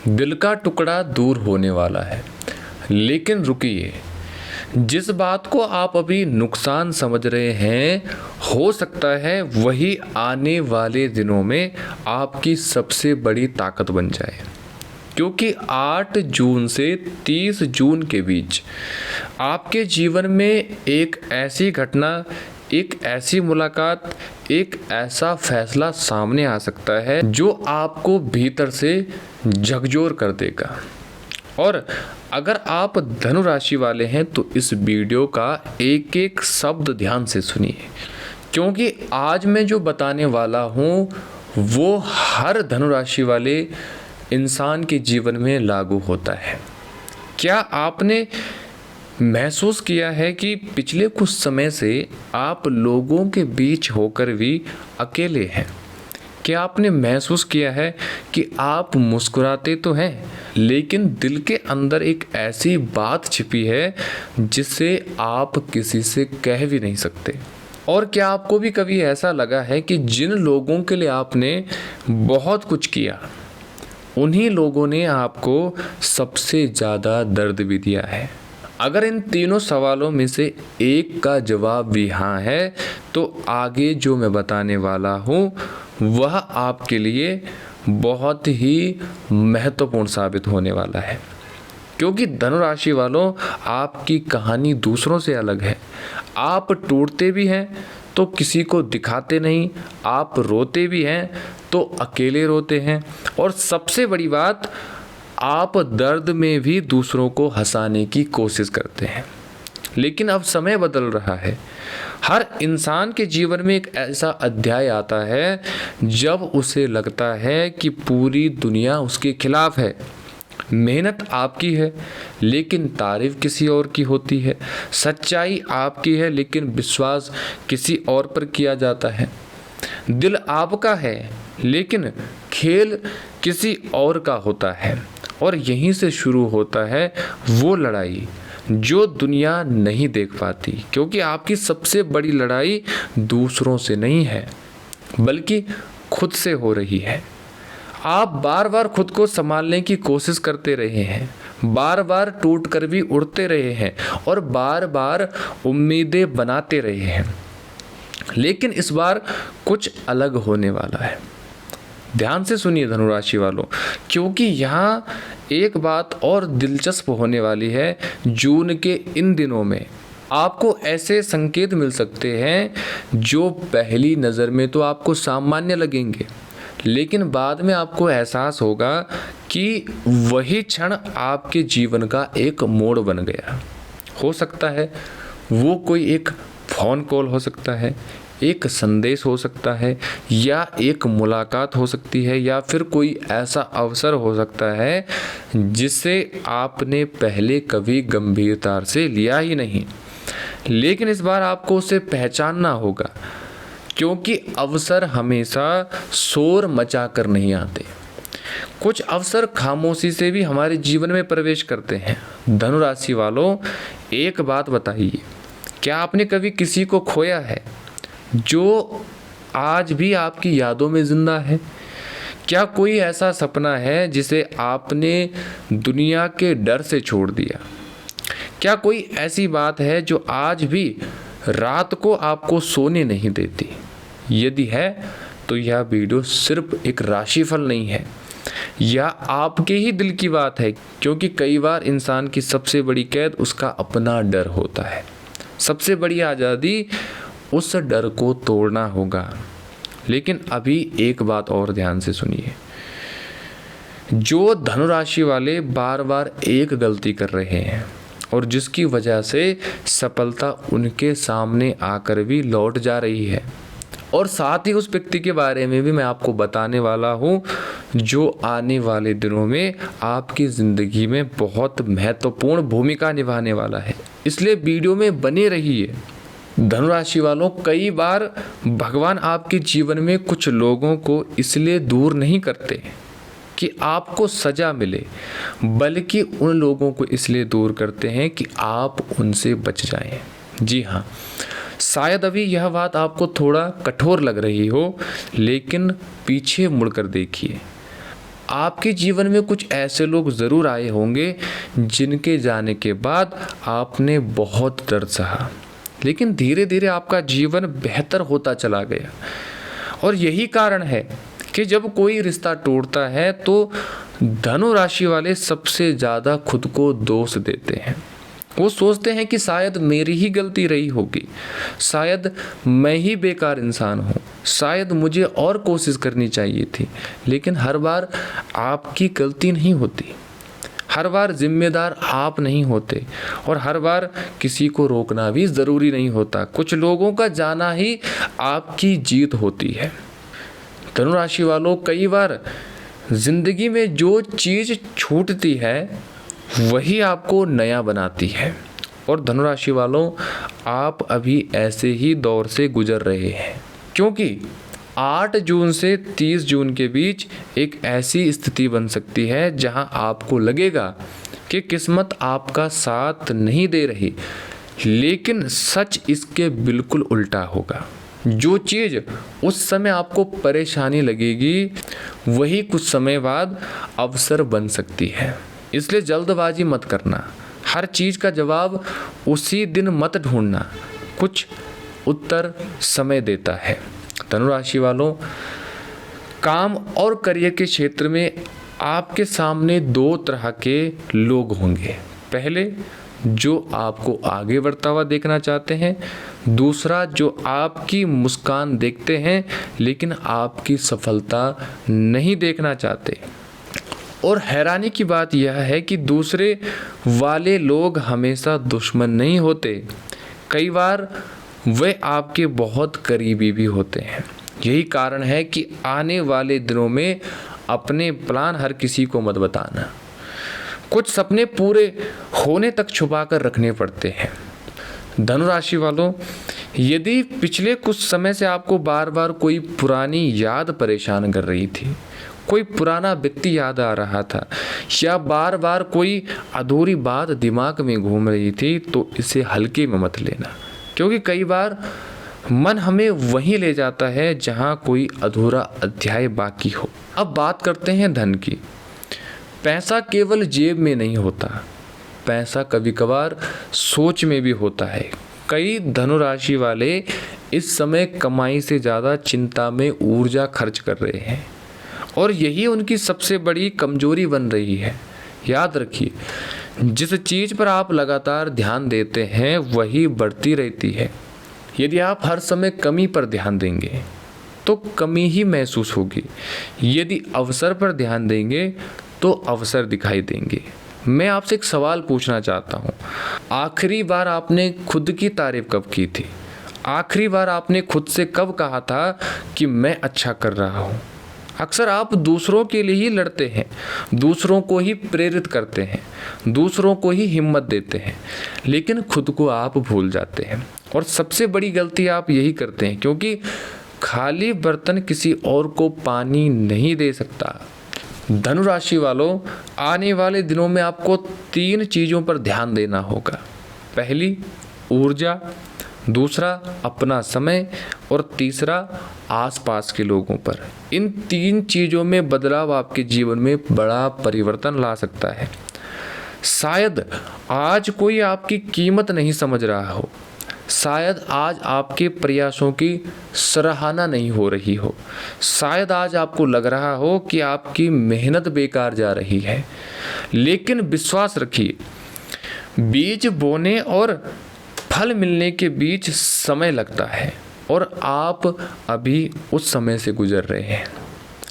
दिल का टुकड़ा दूर होने वाला है, लेकिन रुकिए, जिस बात को आप अभी नुकसान समझ रहे हैं, हो सकता है वही आने वाले दिनों में आपकी सबसे बड़ी ताकत बन जाए। क्योंकि 8 जून से 30 जून के बीच आपके जीवन में एक ऐसी घटना, एक ऐसी मुलाकात, एक ऐसा फैसला सामने आ सकता है जो आपको भीतर से झकझोर कर देगा। और अगर आप धनु राशि वाले हैं तो इस वीडियो का एक एक शब्द ध्यान से सुनिए, क्योंकि आज मैं जो बताने वाला हूँ वो हर धनु राशि वाले इंसान के जीवन में लागू होता है। क्या आपने महसूस किया है कि पिछले कुछ समय से आप लोगों के बीच होकर भी अकेले हैं? क्या आपने महसूस किया है कि आप मुस्कुराते तो हैं, लेकिन दिल के अंदर एक ऐसी बात छिपी है जिसे आप किसी से कह भी नहीं सकते? और क्या आपको भी कभी ऐसा लगा है कि जिन लोगों के लिए आपने बहुत कुछ किया, उन्हीं लोगों ने आपको सबसे ज़्यादा दर्द भी दिया है? अगर इन तीनों सवालों में से एक का जवाब भी हाँ है, तो आगे जो मैं बताने वाला हूँ वह आपके लिए बहुत ही महत्वपूर्ण साबित होने वाला है। क्योंकि धनु राशि वालों, आपकी कहानी दूसरों से अलग है। आप टूटते भी हैं तो किसी को दिखाते नहीं, आप रोते भी हैं तो अकेले रोते हैं, और सबसे बड़ी बात, आप दर्द में भी दूसरों को हंसाने की कोशिश करते हैं। लेकिन अब समय बदल रहा है। हर इंसान के जीवन में एक ऐसा अध्याय आता है जब उसे लगता है कि पूरी दुनिया उसके खिलाफ है। मेहनत आपकी है लेकिन तारीफ किसी और की होती है। सच्चाई आपकी है लेकिन विश्वास किसी और पर किया जाता है। दिल आपका है लेकिन खेल किसी और का होता है। और यहीं से शुरू होता है वो लड़ाई जो दुनिया नहीं देख पाती, क्योंकि आपकी सबसे बड़ी लड़ाई दूसरों से नहीं है बल्कि खुद से हो रही है। आप बार बार खुद को संभालने की कोशिश करते रहे हैं, बार बार टूट कर भी उड़ते रहे हैं और बार बार उम्मीदें बनाते रहे हैं, लेकिन इस बार कुछ अलग होने वाला है। ध्यान से सुनिए धनु राशि वालों, क्योंकि यहाँ एक बात और दिलचस्प होने वाली है। जून के इन दिनों में आपको ऐसे संकेत मिल सकते हैं जो पहली नज़र में तो आपको सामान्य लगेंगे, लेकिन बाद में आपको एहसास होगा कि वही क्षण आपके जीवन का एक मोड़ बन गया। हो सकता है वो कोई एक फ़ोन कॉल हो सकता है, एक संदेश हो सकता है, या एक मुलाकात हो सकती है, या फिर कोई ऐसा अवसर हो सकता है जिसे आपने पहले कभी गंभीरता से लिया ही नहीं। लेकिन इस बार आपको उसे पहचानना होगा, क्योंकि अवसर हमेशा शोर मचा कर नहीं आते। कुछ अवसर खामोशी से भी हमारे जीवन में प्रवेश करते हैं। धनु राशि वालों, एक बात बताइए, क्या आपने कभी किसी को खोया है जो आज भी आपकी यादों में जिंदा है? क्या कोई ऐसा सपना है जिसे आपने दुनिया के डर से छोड़ दिया? क्या कोई ऐसी बात है जो आज भी रात को आपको सोने नहीं देती? यदि है तो यह वीडियो सिर्फ एक राशिफल नहीं है, यह आपके ही दिल की बात है, क्योंकि कई बार इंसान की सबसे बड़ी कैद उसका अपना डर होता है। सबसे बड़ी आज़ादी उस डर को तोड़ना होगा। लेकिन अभी एक बात और ध्यान से सुनिए, जो धनु राशि वाले बार बार एक गलती कर रहे हैं और जिसकी वजह से सफलता उनके सामने आकर भी लौट जा रही है, और साथ ही उस व्यक्ति के बारे में भी मैं आपको बताने वाला हूँ जो आने वाले दिनों में आपकी ज़िंदगी में बहुत महत्वपूर्ण भूमिका निभाने वाला है। इसलिए वीडियो में बने रहिए। धनु राशि वालों, कई बार भगवान आपके जीवन में कुछ लोगों को इसलिए दूर नहीं करते कि आपको सजा मिले, बल्कि उन लोगों को इसलिए दूर करते हैं कि आप उनसे बच जाएं। जी हाँ, शायद अभी यह बात आपको थोड़ा कठोर लग रही हो, लेकिन पीछे मुड़कर देखिए, आपके जीवन में कुछ ऐसे लोग ज़रूर आए होंगे जिनके जाने के बाद आपने बहुत दर्द सहा, लेकिन धीरे धीरे आपका जीवन बेहतर होता चला गया। और यही कारण है कि जब कोई रिश्ता टूटता है तो धनु राशि वाले सबसे ज़्यादा खुद को दोष देते हैं। वो सोचते हैं कि शायद मेरी ही गलती रही होगी, शायद मैं ही बेकार इंसान हूँ, शायद मुझे और कोशिश करनी चाहिए थी। लेकिन हर बार आपकी गलती नहीं होती, हर बार जिम्मेदार आप नहीं होते, और हर बार किसी को रोकना भी ज़रूरी नहीं होता। कुछ लोगों का जाना ही आपकी जीत होती है। धनु राशि वालों, कई बार ज़िंदगी में जो चीज़ छूटती है वही आपको नया बनाती है। और धनु राशि वालों, आप अभी ऐसे ही दौर से गुजर रहे हैं, क्योंकि 8 जून से 30 जून के बीच एक ऐसी स्थिति बन सकती है जहां आपको लगेगा कि किस्मत आपका साथ नहीं दे रही, लेकिन सच इसके बिल्कुल उल्टा होगा। जो चीज़ उस समय आपको परेशानी लगेगी वही कुछ समय बाद अवसर बन सकती है। इसलिए जल्दबाजी मत करना, हर चीज़ का जवाब उसी दिन मत ढूंढना, कुछ उत्तर समय देता है। धनु राशि वालों, काम और करियर के क्षेत्र में आपके सामने 2 तरह के लोग होंगे। पहले, जो आपको आगे बढ़ता हुआ देखना चाहते हैं, दूसरा जो आपकी मुस्कान देखते हैं लेकिन आपकी सफलता नहीं देखना चाहते। और हैरानी की बात यह है कि दूसरे वाले लोग हमेशा दुश्मन नहीं होते, कई बार वे आपके बहुत करीबी भी होते हैं। यही कारण है कि आने वाले दिनों में अपने प्लान हर किसी को मत बताना, कुछ सपने पूरे होने तक छुपा कर रखने पड़ते हैं। धनु राशि वालों, यदि पिछले कुछ समय से आपको बार बार कोई पुरानी याद परेशान कर रही थी, कोई पुराना व्यक्ति याद आ रहा था, या बार बार कोई अधूरी बात दिमाग में घूम रही थी, तो इसे हल्के में मत लेना, क्योंकि कई बार मन हमें वहीं ले जाता है जहां कोई अधूरा अध्याय बाकी हो। अब बात करते हैं धन की। पैसा केवल जेब में नहीं होता, पैसा कभी कभार सोच में भी होता है। कई धनु राशि वाले इस समय कमाई से ज़्यादा चिंता में ऊर्जा खर्च कर रहे हैं, और यही उनकी सबसे बड़ी कमजोरी बन रही है। याद रखिए, जिस चीज़ पर आप लगातार ध्यान देते हैं वही बढ़ती रहती है। यदि आप हर समय कमी पर ध्यान देंगे तो कमी ही महसूस होगी, यदि अवसर पर ध्यान देंगे तो अवसर दिखाई देंगे। मैं आपसे एक सवाल पूछना चाहता हूँ, आखिरी बार आपने खुद की तारीफ कब की थी? आखिरी बार आपने खुद से कब कहा था कि मैं अच्छा कर रहा हूँ? अक्सर आप दूसरों के लिए ही लड़ते हैं, दूसरों को ही प्रेरित करते हैं, दूसरों को ही हिम्मत देते हैं, लेकिन खुद को आप भूल जाते हैं। और सबसे बड़ी गलती आप यही करते हैं, क्योंकि खाली बर्तन किसी और को पानी नहीं दे सकता। धनु राशि वालों, आने वाले दिनों में आपको 3 चीज़ों पर ध्यान देना होगा। पहली, ऊर्जा, दूसरा अपना समय, और तीसरा आसपास के लोगों पर। इन 3 चीज़ों में बदलाव आपके जीवन में बड़ा परिवर्तन ला सकता है। शायद आज कोई आपकी कीमत नहीं समझ रहा हो, शायद आज आपके प्रयासों की सराहना नहीं हो रही हो, शायद आज आपको लग रहा हो कि आपकी मेहनत बेकार जा रही है, लेकिन विश्वास रखिए, बीज बोने और फल मिलने के बीच समय लगता है, और आप अभी उस समय से गुजर रहे हैं।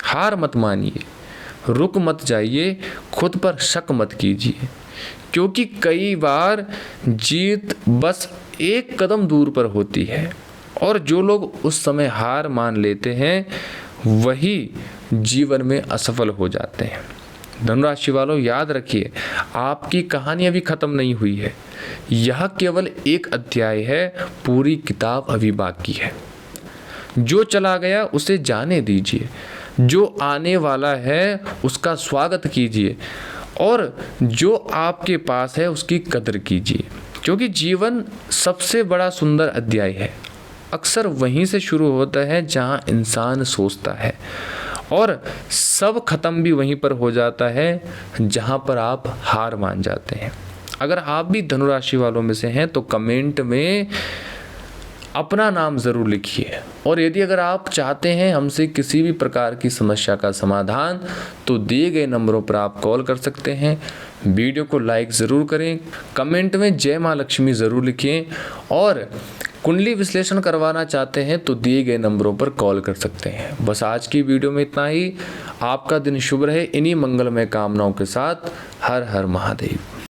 हार मत मानिए, रुक मत जाइए, खुद पर शक मत कीजिए, क्योंकि कई बार जीत बस एक कदम दूर पर होती है, और जो लोग उस समय हार मान लेते हैं वही जीवन में असफल हो जाते हैं। धनुराशि वालों, याद रखिए, आपकी कहानी अभी ख़त्म नहीं हुई है, यह केवल एक अध्याय है, पूरी किताब अभी बाकी है। जो चला गया उसे जाने दीजिए, जो आने वाला है उसका स्वागत कीजिए, और जो आपके पास है उसकी कदर कीजिए, क्योंकि जीवन सबसे बड़ा सुंदर अध्याय है, अक्सर वहीं से शुरू होता है जहां इंसान सोचता है और सब खत्म भी वहीं पर हो जाता है जहां पर आप हार मान जाते हैं। अगर आप भी धनु राशि वालों में से हैं तो कमेंट में अपना नाम ज़रूर लिखिए। और यदि अगर आप चाहते हैं हमसे किसी भी प्रकार की समस्या का समाधान तो दिए गए नंबरों पर आप कॉल कर सकते हैं। वीडियो को लाइक ज़रूर करें, कमेंट में जय माँ लक्ष्मी ज़रूर लिखें और कुंडली विश्लेषण करवाना चाहते हैं तो दिए गए नंबरों पर कॉल कर सकते हैं। बस आज की वीडियो में इतना ही। आपका दिन शुभ रहे। इन्हीं मंगलमय कामनाओं के साथ हर हर महादेव।